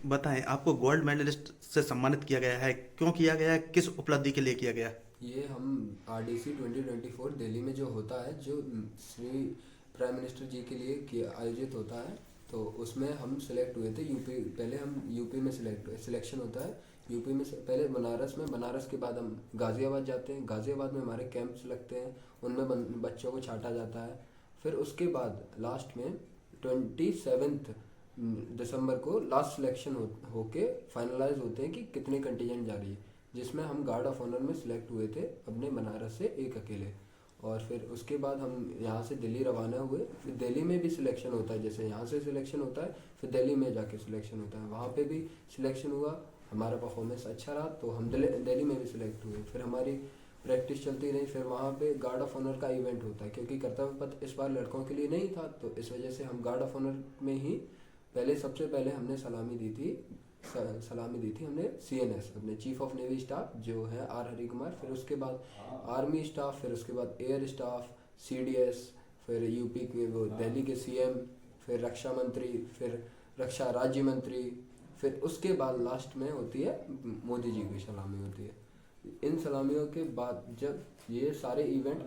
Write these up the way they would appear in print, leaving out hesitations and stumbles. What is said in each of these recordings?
बताएं, आपको gold medallist से सम्मानित किया गया है, क्यों किया गया है, किस उपलब्धि के लिए किया गया? ये हम आरडीसी 2024 दिल्ली में जो होता है, जो श्री प्राइम मिनिस्टर जी के लिए आयोजित होता है, तो उसमें हम सिलेक्ट हुए थे। यूपी, पहले हम यूपी में सिलेक्शन होता है। यूपी में पहले बनारस में, बनारस के बाद हम गाज़ियाबाद जाते हैं। गाज़ियाबाद में हमारे कैंप्स लगते हैं, उनमें बच्चों को छांटा जाता है। फिर उसके बाद लास्ट में 27 दिसंबर को लास्ट सिलेक्शन होके फाइनलाइज होते हैं कि कितने कंटीजेंट जा रही है, जिसमें हम गार्ड ऑफ ऑनर में सिलेक्ट हुए थे अपने बनारस से एक अकेले। और फिर उसके बाद हम यहाँ से दिल्ली रवाना हुए। फिर दिल्ली में भी सिलेक्शन होता है, जैसे यहाँ से सिलेक्शन होता है, फिर दिल्ली में जाके सिलेक्शन होता है। वहाँ पे भी सिलेक्शन हुआ, हमारा परफॉर्मेंस अच्छा रहा तो हम दिल्ली में भी सिलेक्ट हुए। फिर हमारी प्रैक्टिस चलती रही। फिर वहाँ पे गार्ड ऑफ ऑनर का इवेंट होता है, क्योंकि कर्तव्य पथ इस बार लड़कों के लिए नहीं था, तो इस वजह से हम गार्ड ऑफ ऑनर में ही सबसे पहले हमने सलामी दी थी हमने सीएनएस, अपने चीफ ऑफ नेवी स्टाफ जो है आर हरि कुमार। फिर उसके बाद आर्मी स्टाफ, फिर उसके बाद एयर स्टाफ, सीडीएस, फिर यूपी के वो दिल्ली के सीएम, फिर रक्षा मंत्री, फिर रक्षा राज्य मंत्री। फिर उसके बाद लास्ट में होती है मोदी जी की सलामी होती है। इन सलामियों के बाद जब ये सारे इवेंट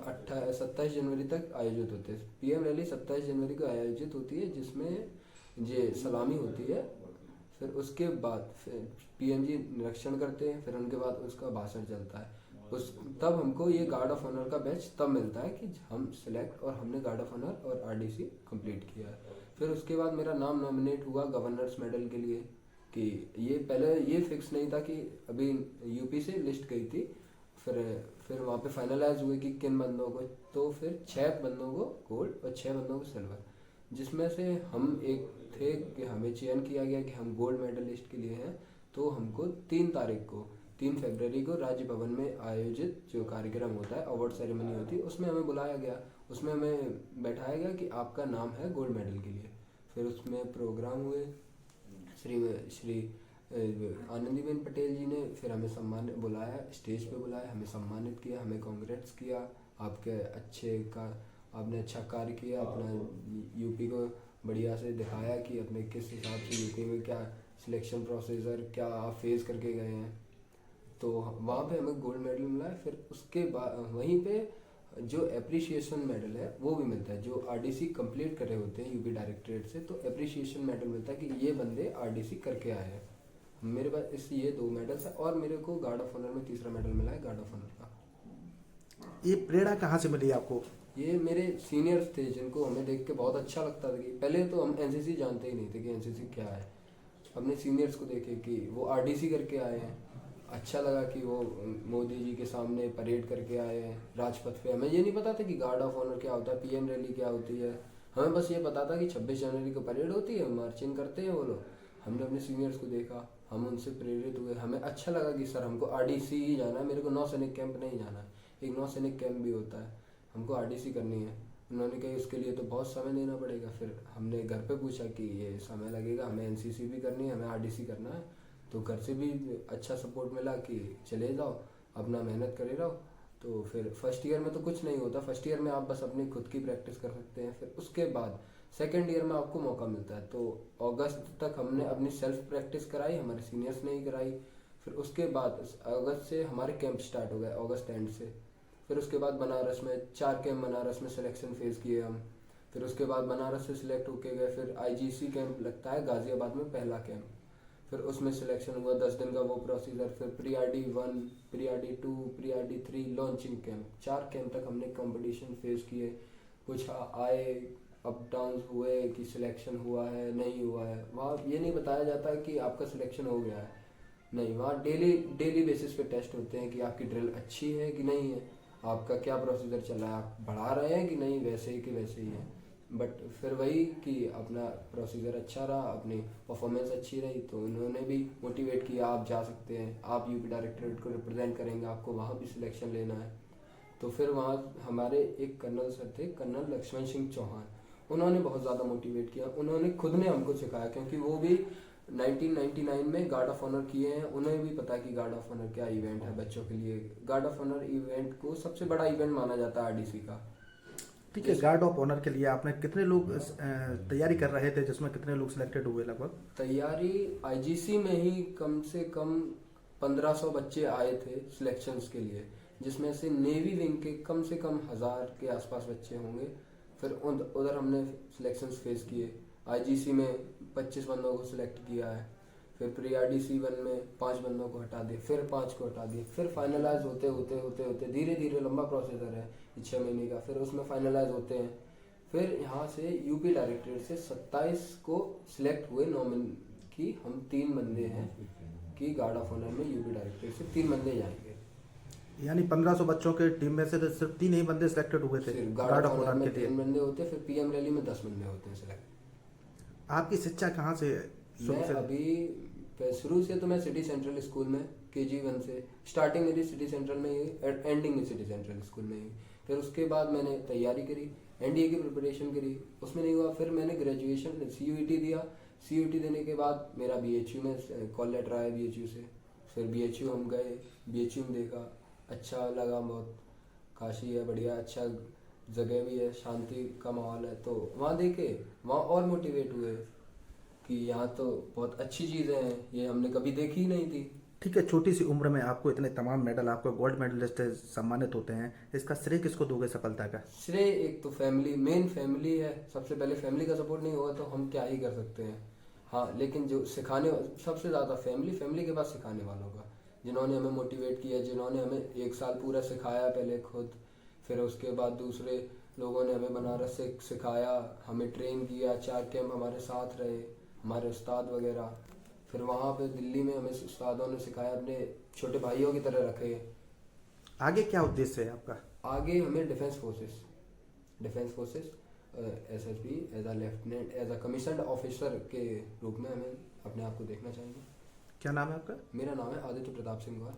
27 जनवरी तक आयोजित होते हैं, पीएम रैली 27 जनवरी को आयोजित होती है, जिसमें ये सलामी होती है। फिर उसके बाद फिर पीएम जी निरीक्षण करते हैं, फिर उनके बाद उसका भाषण चलता है। उस तब हमको ये गार्ड ऑफ ऑनर का बैच तब मिलता है कि हम सिलेक्ट और हमने गार्ड ऑफ ऑनर और आरडीसी कंप्लीट किया है। फिर उसके बाद मेरा नाम नॉमिनेट हुआ गवर्नर्स मेडल के लिए, कि ये पहले ये फिक्स नहीं था कि अभी यूपी से लिस्ट गई थी। फिर फिर वहाँ पे फाइनलाइज हुए कि किन बंदों को, तो फिर 6 बंदों को गोल्ड और 6 बंदों को सिल्वर, जिसमें से हम एक थे कि हमें चयन किया गया कि हम गोल्ड मेडलिस्ट के लिए हैं। तो हमको 3 तारीख को, 3 फरवरी को राज्य भवन में आयोजित जो कार्यक्रम होता है, अवार्ड सेरेमनी होती है, उसमें हमें बुलाया गया। उसमें हमें बैठाया गया कि आपका नाम है गोल्ड मेडल के लिए। फिर उसमें प्रोग्राम हुए। श्री श्री आनंदीबेन पटेल जी ने फिर हमें सम्मान बुलाया, स्टेज पे बुलाया, हमें सम्मानित किया, हमें कांग्रेट्स किया आपके अच्छे का, आपने अच्छा कार्य किया, अपना यूपी को बढ़िया से दिखाया कि अपने किस हिसाब से यूपी में क्या सिलेक्शन प्रोसीजर क्या आप फेस करके गए हैं। तो वहाँ पे हमें गोल्ड मेडल मिला है। फिर उसके बाद वहीं पे जो अप्रिसिएशन मेडल है वो भी मिलता है, जो आरडीसी कंप्लीट कर रहे होते हैं यूपी डायरेक्टरेट से, तो अप्रिसिएशन मेडल मिलता है कि ये बंदे आरडीसी करके आए हैं। मेरे पास इस ये 2 मेडल्स है, और मेरे को गार्ड ऑफ ऑनर में तीसरा मेडल मिला है गार्ड ऑफ ऑनर का। ये प्रेरणा कहाँ से मिली आपको? ये मेरे सीनियर्स थे, जिनको हमें देख के बहुत अच्छा लगता था। कि पहले तो हम एनसीसी जानते ही नहीं थे कि एनसीसी क्या है। अपने सीनियर्स को देखे कि वो आरडीसी करके आए हैं, अच्छा लगा कि वो मोदी जी के सामने परेड करके आए हैं राजपथ पे। हमें ये नहीं पता था कि गार्ड ऑफ ऑनर क्या होता है, पीएम रैली क्या होती है। हमें बस ये पता था कि 26 जनवरी को परेड होती है, मार्चिंग करते हैं वो लोग। हमने अपने सीनियर्स को देखा, हम उनसे प्रेरित हुए, हमें अच्छा लगा कि सर हमको आरडीसी ही जाना है, मेरे को नौसैनिक कैंप नहीं जाना है। एक नौसैनिक कैंप भी होता है, हमको आरडीसी करनी है। उन्होंने कहा उसके लिए तो बहुत समय देना पड़ेगा। फिर हमने घर पे पूछा कि ये समय लगेगा, हमें एनसीसी भी करनी है, हमें आरडीसी करना है। तो घर से भी अच्छा सपोर्ट मिला कि चले जाओ, अपना मेहनत करे रहो। तो फिर फर्स्ट ईयर में तो कुछ नहीं होता, फर्स्ट ईयर में आप बस अपनी खुद की प्रैक्टिस कर सकते हैं। फिर उसके बाद सेकेंड ईयर में आपको मौका मिलता है। तो अगस्त तक हमने अपनी सेल्फ प्रैक्टिस कराई, हमारे सीनियर्स ने ही कराई। फिर उसके बाद अगस्त से हमारे कैंप स्टार्ट हो गए, अगस्त एंड से। फिर उसके बाद बनारस में 4 कैंप बनारस में सिलेक्शन फेज किए हम। फिर उसके बाद बनारस से सिलेक्ट होके गए, फिर आईजीसी कैंप लगता है गाजियाबाद में, पहला कैंप। फिर उसमें सिलेक्शन हुआ, 10 दिन का वो प्रोसीजर। फिर pre R D 1, pre R D 2, pre R D 3, launching camp. 4 camp तक हमने कंपटीशन फेस किए। कुछ आए, अप डाउन हुए कि सिलेक्शन हुआ है नहीं हुआ है। वहाँ ये नहीं बताया जाता कि आपका सिलेक्शन हो गया है, नहीं, वहाँ डेली डेली बेसिस पे टेस्ट होते हैं कि आपकी ड्रिल अच्छी है कि नहीं है, आपका क्या प्रोसीजर चल रहा है, आप बढ़ा रहे हैं कि नहीं, वैसे ही कि वैसे ही है। बट फिर वही कि अपना प्रोसीजर अच्छा रहा, अपनी परफॉर्मेंस अच्छी रही, तो उन्होंने भी मोटिवेट किया आप जा सकते हैं, आप यूपी डायरेक्टरेट को रिप्रेजेंट करेंगे, आपको वहाँ भी सिलेक्शन लेना है। तो फिर वहाँ हमारे एक कर्नल सर थे, कर्नल लक्ष्मण सिंह चौहान, उन्होंने बहुत ज़्यादा मोटिवेट किया। उन्होंने खुद ने हमको सिखाया, क्योंकि वो भी 1999 में गार्ड ऑफ ऑनर किए हैं, उन्हें भी पता है कि गार्ड ऑफ ऑनर क्या इवेंट है बच्चों के लिए। गार्ड ऑफ ऑनर इवेंट को सबसे बड़ा इवेंट माना जाता है आरडीसी का। ठीक है, गार्ड ऑफ ऑनर के लिए आपने कितने लोग तैयारी कर रहे थे, जिसमें कितने लोग सिलेक्टेड हुए लगभग? तैयारी आईजीसी में ही कम से कम 1500 बच्चे आए थे सिलेक्शंस के लिए, जिसमें से नेवी विंग के कम से कम 1000 के आसपास बच्चे होंगे। फिर उधर हमने सिलेक्शंस फेस किए। आईजीसी में 25 बंदों को सिलेक्ट किया है, फिर प्री आरडीसी 1 में 5 बंदों को हटा दिए, फिर 5 को हटा दिए, फिर फाइनलाइज होते होते होते होते धीरे धीरे लंबा प्रोसीजर है 6 महीने का, फिर उसमें फाइनलाइज होते हैं। फिर यहाँ से यूपी डायरेक्टरेट से 27 को सिलेक्ट हुए नॉमिन की हम 3 बंदे हैं कि गार्ड ऑफ ऑनर में यूपी डायरेक्टरेट से 3 बंदे जाएंगे। यानी 1500 बच्चों के टीम में से तो सिर्फ 3 ही बंदे सिलेक्टेड हुए थे फिर गार्ड ऑफ ऑनर में के लिए। 3 बंदे होते हैं, फिर पीएम रैली में 10 बंदे होते हैं सिलेक्ट। आपकी शिक्षा कहाँ से शुरू मैं से? अभी शुरू से तो मैं सिटी सेंट्रल स्कूल में KG1 से स्टार्टिंग मेरी सिटी सेंट्रल में ही, एंडिंग में सिटी सेंट्रल स्कूल में ही। फिर उसके बाद मैंने तैयारी करी, एनडीए की प्रिपरेशन करी, उसमें नहीं हुआ। फिर मैंने ग्रेजुएशन CUET दिया। CUET देने के बाद मेरा BHU में कॉल लेटर आया BHU से। फिर BHU हम गए, BHU में देखा, अच्छा लगा बहुत, काशी है बढ़िया, अच्छा जगह भी है, शांति का माहौल है। तो वहाँ देखे, वहाँ और मोटिवेट हुए कि यहाँ तो बहुत अच्छी चीज़ें हैं, ये हमने कभी देखी ही नहीं थी। ठीक है, छोटी सी उम्र में आपको इतने तमाम मेडल, आपको गोल्ड मेडलिस्ट सम्मानित होते हैं, इसका श्रेय किसको दोगे सफलता का? श्रेय एक तो फैमिली, मेन फैमिली है। सबसे पहले फैमिली का सपोर्ट नहीं होगा तो हम क्या ही कर सकते हैं। हाँ, लेकिन जो सिखाने, सबसे ज़्यादा फैमिली के बाद सिखाने वालों का, जिन्होंने हमें मोटिवेट किया, जिन्होंने हमें 1 साल पूरा सिखाया पहले खुद, फिर उसके बाद दूसरे लोगों ने हमें बनारस से सिखाया, हमें ट्रेन किया, 4 कैंप हमारे साथ रहे, हमारे उस्ताद वगैरह। फिर वहाँ पे दिल्ली में हमें उस्तादों ने सिखाया, अपने छोटे भाइयों की तरह रखे। आगे क्या उद्देश्य है आपका? आगे हमें defence forces SSB as a lieutenant, as a commissioned officer के रूप में हमें अपने आप को देखना चाहिए। क्या नाम है आपका? मेरा नाम है आदित्य प्रताप सिंह गौर।